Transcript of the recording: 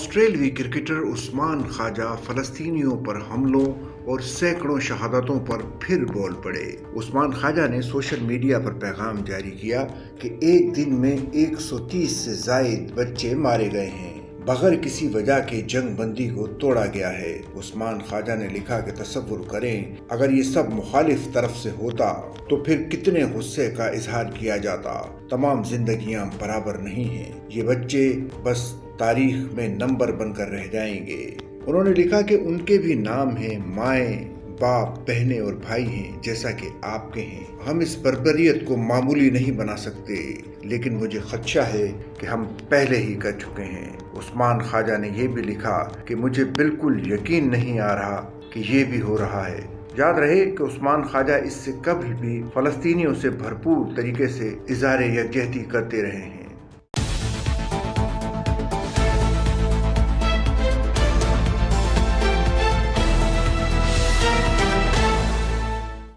آسٹریلوی کرکٹر عثمان خواجہ فلسطینیوں پر حملوں اور سینکڑوں شہادتوں پر پھر بول پڑے۔ عثمان خواجہ نے سوشل میڈیا پر پیغام جاری کیا کہ ایک دن میں 130 سے زائد بچے مارے گئے ہیں، بغیر کسی وجہ کے جنگ بندی کو توڑا گیا ہے۔ عثمان خواجہ نے لکھا کہ تصور کریں اگر یہ سب مخالف طرف سے ہوتا تو پھر کتنے غصے کا اظہار کیا جاتا۔ تمام زندگیاں برابر نہیں ہیں، یہ بچے بس تاریخ میں نمبر بن کر رہ جائیں گے۔ انہوں نے لکھا کہ ان کے بھی نام ہیں، مائیں، باپ، بہنیں اور بھائی ہیں جیسا کہ آپ کے ہیں۔ ہم اس بربریت کو معمولی نہیں بنا سکتے، لیکن مجھے خدشہ ہے کہ ہم پہلے ہی کر چکے ہیں۔ عثمان خواجہ نے یہ بھی لکھا کہ مجھے بالکل یقین نہیں آ رہا کہ یہ بھی ہو رہا ہے۔ یاد رہے کہ عثمان خواجہ اس سے قبل بھی فلسطینیوں سے بھرپور طریقے سے اظہار یکجہتی کرتے رہے ہیں۔